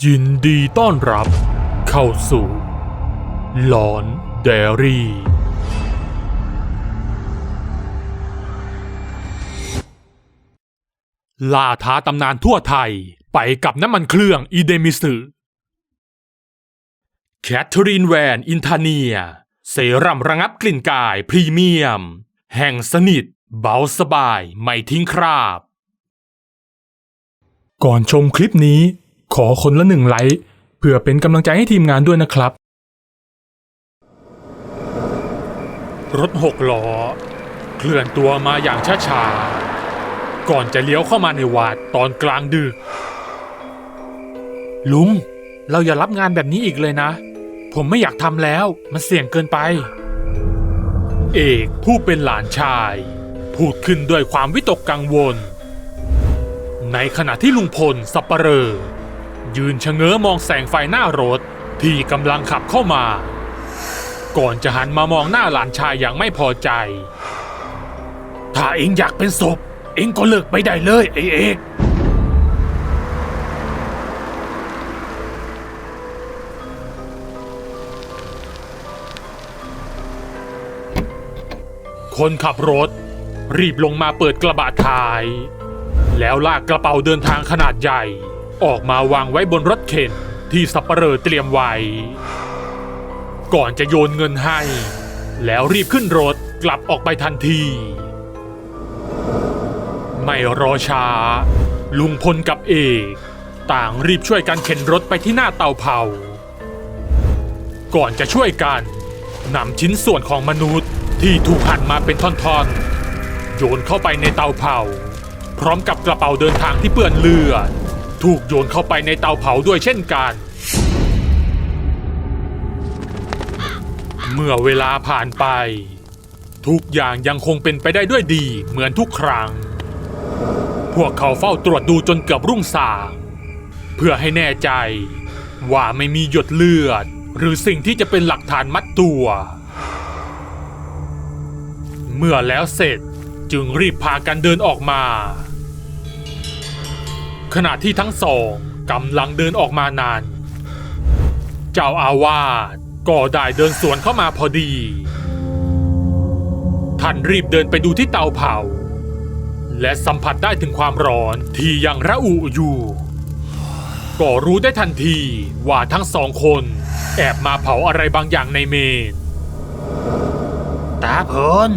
ยินดีต้อนรับเข้าสู่หลอนไดอารี่ล่าท้าตำนานทั่วไทยไปกับน้ำมันเครื่องอีเดมิสึแคทเธอรีนแวนอินทาเนียเซรั่มระงับกลิ่นกายพรีเมียมแห่งสนิทเบาสบายไม่ทิ้งคราบก่อนชมคลิปนี้ขอคนละ1 ไลค์เพื่อเป็นกำลังใจให้ทีมงานด้วยนะครับรถ6 ล้อเคลื่อนตัวมาอย่างช้าๆก่อนจะเลี้ยวเข้ามาในวัดตอนกลางดึกลุงเราอย่ารับงานแบบนี้อีกเลยนะผมไม่อยากทำแล้วมันเสี่ยงเกินไปเอกผู้เป็นหลานชายพูดขึ้นด้วยความวิตกกังวลในขณะที่ลุงพลสัปเหร่อยืนชะเง้อมองแสงไฟหน้ารถที่กำลังขับเข้ามาก่อนจะหันมามองหน้าหลานชายอย่างไม่พอใจถ้าเองอยากเป็นศพเองก็เลิกไปได้เลยไอ้เอกคนขับรถรีบลงมาเปิดกระบะท้ายแล้วลากกระเป๋าเดินทางขนาดใหญ่ออกมาวางไว้บนรถเข็นที่สัปเหร่อเตรียมไว้ก่อนจะโยนเงินให้แล้วรีบขึ้นรถกลับออกไปทันทีไม่รอช้าลุงพลกับเอกต่างรีบช่วยกันเข็นรถไปที่หน้าเตาเผาก่อนจะช่วยกันนำชิ้นส่วนของมนุษย์ที่ถูกหั่นมาเป็นท่อนๆโยนเข้าไปในเตาเผาพร้อมกับกระเป๋าเดินทางที่เปื้อนเลือดถูกโยนเข้าไปในเตาเผาด้วยเช่นกันเมื่อเวลาผ่านไปทุกอย่างยังคงเป็นไปได้ด้วยดีเหมือนทุกครั้งพวกเขาเฝ้าตรวจดูจนเกือบรุ่งสางเพื่อให้แน่ใจว่าไม่มีหยดเลือดหรือสิ่งที่จะเป็นหลักฐานมัดตัวเมื่อแล้วเสร็จจึงรีบพากันเดินออกมาขณะที่ทั้งสองกำลังเดินออกมานั้นเจ้าอาวาสก็ได้เดินสวนเข้ามาพอดีท่านรีบเดินไปดูที่เตาเผาและสัมผัสได้ถึงความร้อนที่ยังระอุอยู่ก็รู้ได้ทันทีว่าทั้งสองคนแอบมาเผาอะไรบางอย่างในเมนตาพล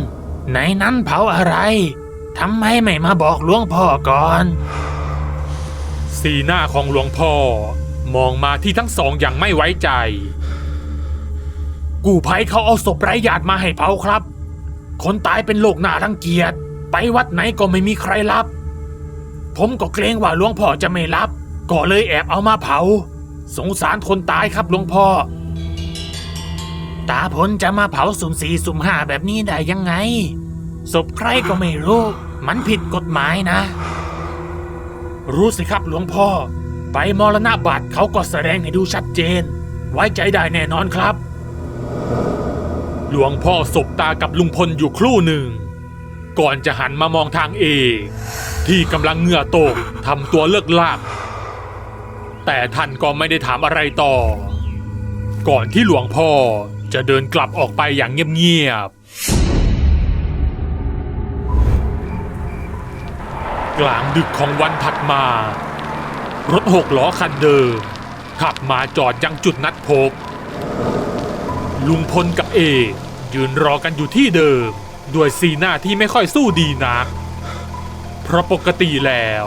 ในนั้นเผาอะไรทำไมไม่มาบอกหลวงพ่อก่อนสีหน้าของหลวงพ่อมองมาที่ทั้งสองอย่างไม่ไว้ใจกู้ภัยเขาเอาศพไร้ญาติมาให้เผาครับคนตายเป็นโรคน่ารังเกียจไปวัดไหนก็ไม่มีใครรับผมก็เกรงว่าหลวงพ่อจะไม่รับก็เลยแอบเอามาเผาสงสารคนตายครับหลวงพ่อตาพลจะมาเผาสุ่ม4สุ่ม5แบบนี้ได้ยังไงศพใครก็ไม่รู้มันผิดกฎหมายนะรู้สิครับหลวงพ่อไปมรณบัตรเขาก็แสดงให้ดูชัดเจนไว้ใจได้แน่นอนครับหลวงพ่อสบตากับลุงพลอยู่ครู่หนึ่งก่อนจะหันมามองทางเอกที่กำลังเหงื่อตกทำตัวเลิกลากแต่ท่านก็ไม่ได้ถามอะไรต่อก่อนที่หลวงพ่อจะเดินกลับออกไปอย่างเงียบๆกลางดึกของวันถัดมารถ6 ล้อคันเดิมขับมาจอดยังจุดนัดพบลุงพลกับเอกยืนรอกันอยู่ที่เดิมด้วยสีหน้าที่ไม่ค่อยสู้ดีนักเพราะปกติแล้ว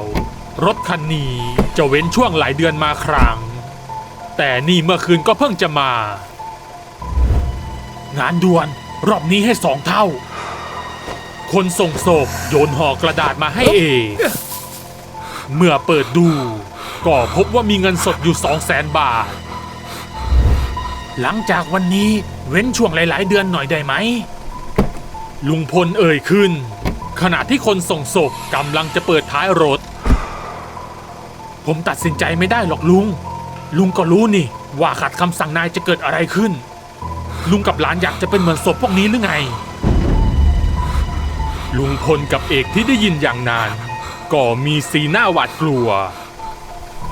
รถคันนี้จะเว้นช่วงหลายเดือนมาครั้งแต่นี่เมื่อคืนก็เพิ่งจะมางานด่วนรอบนี้ให้2 เท่าคนส่งศพโยนห่อกระดาษมาให้เอกเมื่อเปิดดูก็พบว่ามีเงินสดอยู่200,000 บาทหลังจากวันนี้เว้นช่วงหลายๆเดือนหน่อยได้ไหมลุงพลเอ่ยขึ้นขณะที่คนส่งศพกำลังจะเปิดท้ายรถผมตัดสินใจไม่ได้หรอกลุงก็รู้นี่ว่าขัดคำสั่งนายจะเกิดอะไรขึ้นลุงกับหลานอยากจะเป็นเหมือนศพพวกนี้หรือไงลุงพลกับเอกที่ได้ยินอย่างนั้นก็มีสีหน้าหวาดกลัว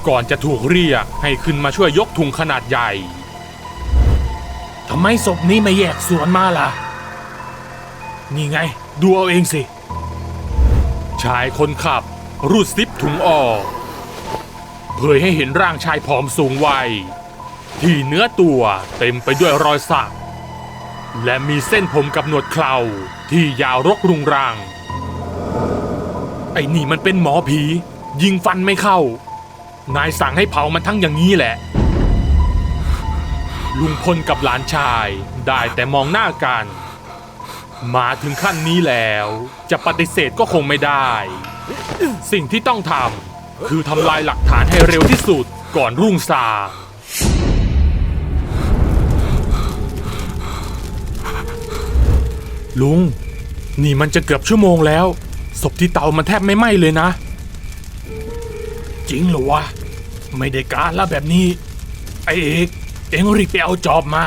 ก่อนจะถูกเรียกให้ขึ้นมาช่วยยกถุงขนาดใหญ่ ทำไมศพนี้ไม่แยกส่วนมาล่ะ นี่ไง ดูเอาเองสิ ชายคนขับรูดซิปถุงออกเผยให้เห็นร่างชายผอมสูงวัยที่เนื้อตัวเต็มไปด้วยรอยสักและมีเส้นผมกับหนวดเคราที่ยาวรกรุงรังไอ้นี่มันเป็นหมอผียิงฟันไม่เข้านายสั่งให้เผามันทั้งอย่างนี้แหละลุงพลกับหลานชายได้แต่มองหน้ากันมาถึงขั้นนี้แล้วจะปฏิเสธก็คงไม่ได้สิ่งที่ต้องทำคือทำลายหลักฐานให้เร็วที่สุดก่อนรุ่งสางลุงนี่มันจะเกือบชั่วโมงแล้วศพที่เตามันแทบไม่ไหม้เลยนะจริงเหรอวะ ไม่ได้การละแบบนี้ ไอเอกเอ็งรีบไปเอาจอบมา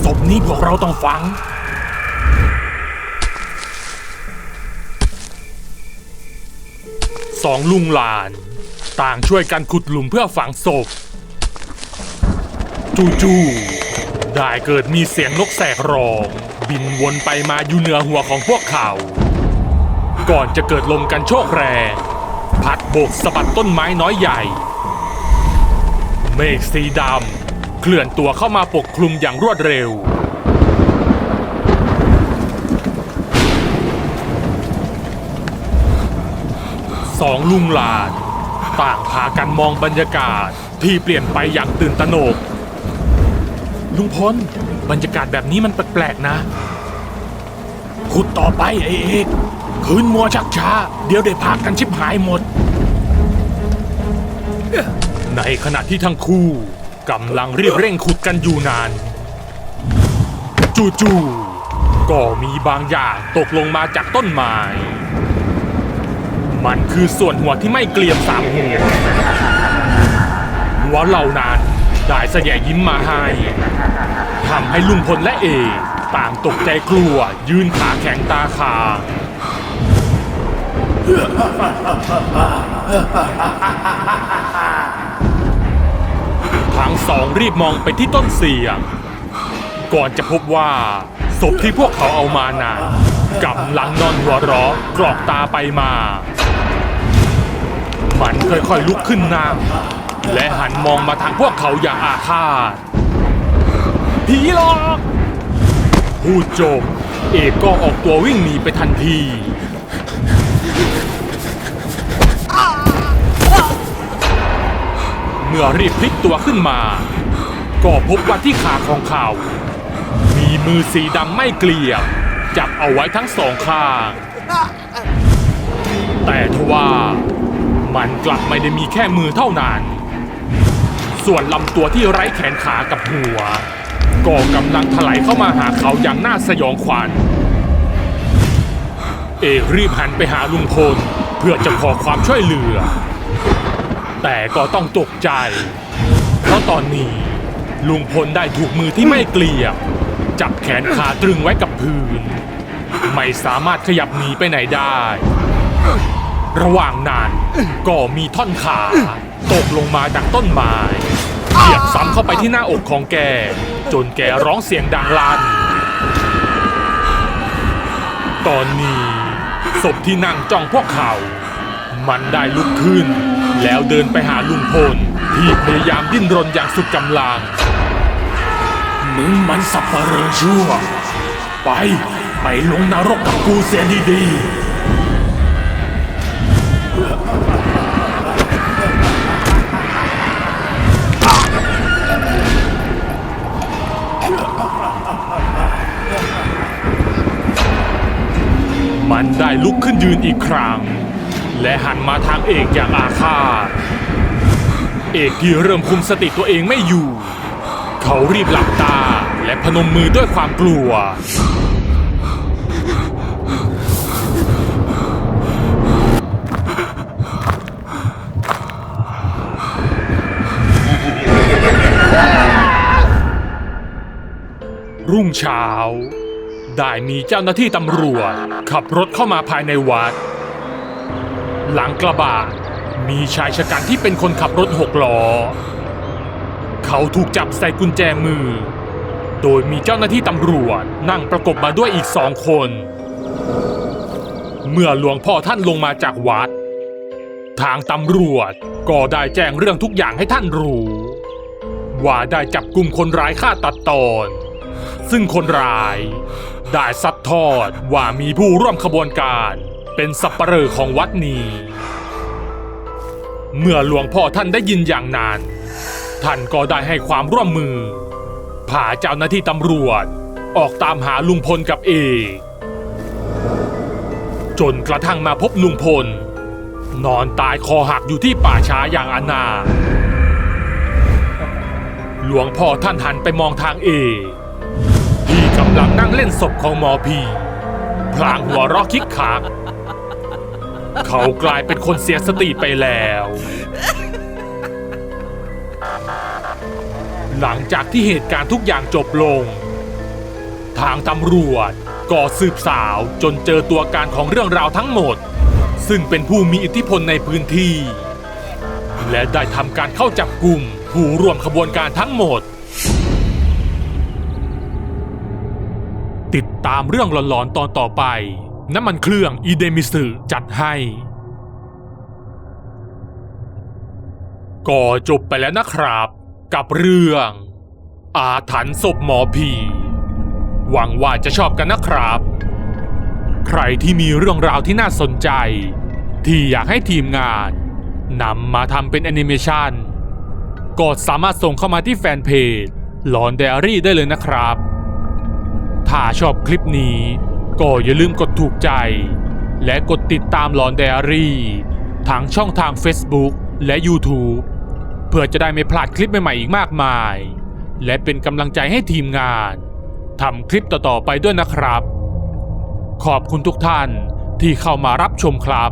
ศพนี้พวกเราต้องฝังสองลุงหลานต่างช่วยกันขุดหลุมเพื่อฝังศพจู่ๆได้เกิดมีเสียงนกแสกร้องบินวนไปมาอยู่เหนือหัวของพวกเขาก่อนจะเกิดลมกันโชกแรงพัดโบกสะบัดต้นไม้น้อยใหญ่เมฆสีดำเคลื่อนตัวเข้ามาปกคลุมอย่างรวดเร็วสองลุงหลานต่างพากันมองบรรยากาศที่เปลี่ยนไปอย่างตื่นตระหนกลุงพลบรรยากาศแบบนี้มันแปลกๆนะขุดต่อไปไอเอกคืนมัวชักช้าเดี๋ยวได้พากันชิบหายหมดในขณะที่ทั้งคู่กำลังรีบเร่งขุดกันอยู่นานจู่ๆก็มีบางอย่างตกลงมาจากต้นไม้มันคือส่วนหัวที่ไม่เกลียม3 หัวเหล่านั้นได้แสยยิ้มมาให้ทำให้ลุงพลและเอกต่างตกใจกลัวยืนขาแข็งตาค้างทั้งสองรีบมองไปที่ต้นเสียงก่อนจะพบว่าศพที่พวกเขาเอามานั้นกำลังนอนหัวเราะกรอกตาไปมามันค่อยๆลุกขึ้นนั่งและหันมองมาทางพวกเขาอย่างอาฆาตผีหลอกพูดจบเอกก็ออกตัววิ่งหนีไปทันทีเมื่อรีบพลิกตัวขึ้นมาก็พบว่าที่ขาของเขามีมือสีดำไม่เกลี่ยมจับเอาไว้ทั้งสองข้างแต่ทว่ามันกลับไม่ได้มีแค่มือเท่านั้นส่วนลำตัวที่ไร้แขนขากับหัวก็กำลังถลายเข้ามาหาเขาอย่างน่าสยองขวัญเอกรีบหันไปหาลุงพลเพื่อจะขอความช่วยเหลือแต่ก็ต้องตกใจเพราะตอนนี้ลุงพลได้ถูกมือที่ไม่เกลี่ยจับแขนขาตรึงไว้กับพื้นไม่สามารถขยับหนีไปไหนได้ระหว่างนั้นก็มีท่อนขาตกลงมาจากต้นไม้เหยียบซ้ำเข้าไปที่หน้าอกของแกจนแกร้องเสียงดังลั่นตอนนี้ศพที่นั่งจ้องพวกเขามันได้ลุกขึ้นแล้วเดินไปหาลุงพลที่พยายามดิ้นรนอย่างสุดกำลังมึงมันสับปะเหร่อชั่วไปลงนรกกับกูเสียดีๆมันได้ลุกขึ้นยืนอีกครั้งและหันมาทางเอกอย่างอาฆาตเอกที่เริ่มคุมสติตัวเองไม่อยู่เขารีบหลับตาและพนมมือด้วยความกลัวรุ่งเช้าได้มีเจ้าหน้าที่ตำรวจขับรถเข้ามาภายในวัดหลังกระบะ มีชายชะกันที่เป็นคนขับรถ6 ล้อเขาถูกจับใส่กุญแจมือโดยมีเจ้าหน้าที่ตำรวจนั่งประกบมาด้วยอีก2 คนเมื่อหลวงพ่อท่านลงมาจากวัดทางตำรวจก็ได้แจ้งเรื่องทุกอย่างให้ท่านรู้ว่าได้จับกลุ่มคนร้ายฆ่าตัดตอนซึ่งคนร้ายได้ซัดทอดว่ามีผู้ร่วมขบวนการเป็นสัปเหร่อของวัดนี้เมื่อหลวงพ่อท่านได้ยินอย่างนั้นท่านก็ได้ให้ความร่วมมือพาเจ้าหน้าที่ตำรวจออกตามหาลุงพลกับเอกจนกระทั่งมาพบลุงพลนอนตายคอหักอยู่ที่ป่าช้าอย่างอนาถหลวงพ่อท่านหันไปมองทางเอกที่กำลังนั่งเล่นศพของหมอพีพลางหัวเราะคิกคักเขากลายเป็นคนเสียสติไปแล้วหลังจากที่เหตุการณ์ทุกอย่างจบลงทางตำรวจก็สืบสาวจนเจอตัวการของเรื่องราวทั้งหมดซึ่งเป็นผู้มีอิทธิพลในพื้นที่และได้ทำการเข้าจับกุมผู้ร่วมขบวนการทั้งหมดติดตามเรื่องหลอนๆตอนต่อไปน้ำมันเครื่องอีเดมิสึจัดให้ก็จบไปแล้วนะครับกับเรื่องอาถรรพ์ศพหมอผีหวังว่าจะชอบกันนะครับใครที่มีเรื่องราวที่น่าสนใจที่อยากให้ทีมงานนำมาทำเป็นแอนิเมชันก็สามารถส่งเข้ามาที่แฟนเพจหลอนไดอารี่ได้เลยนะครับถ้าชอบคลิปนี้ก็อย่าลืมกดถูกใจและกดติดตามหลอนไดอารี่ทั้งช่องทาง Facebook และ YouTube เพื่อจะได้ไม่พลาดคลิปใหม่ๆอีกมากมายและเป็นกำลังใจให้ทีมงานทำคลิปต่อๆไปด้วยนะครับขอบคุณทุกท่านที่เข้ามารับชมครับ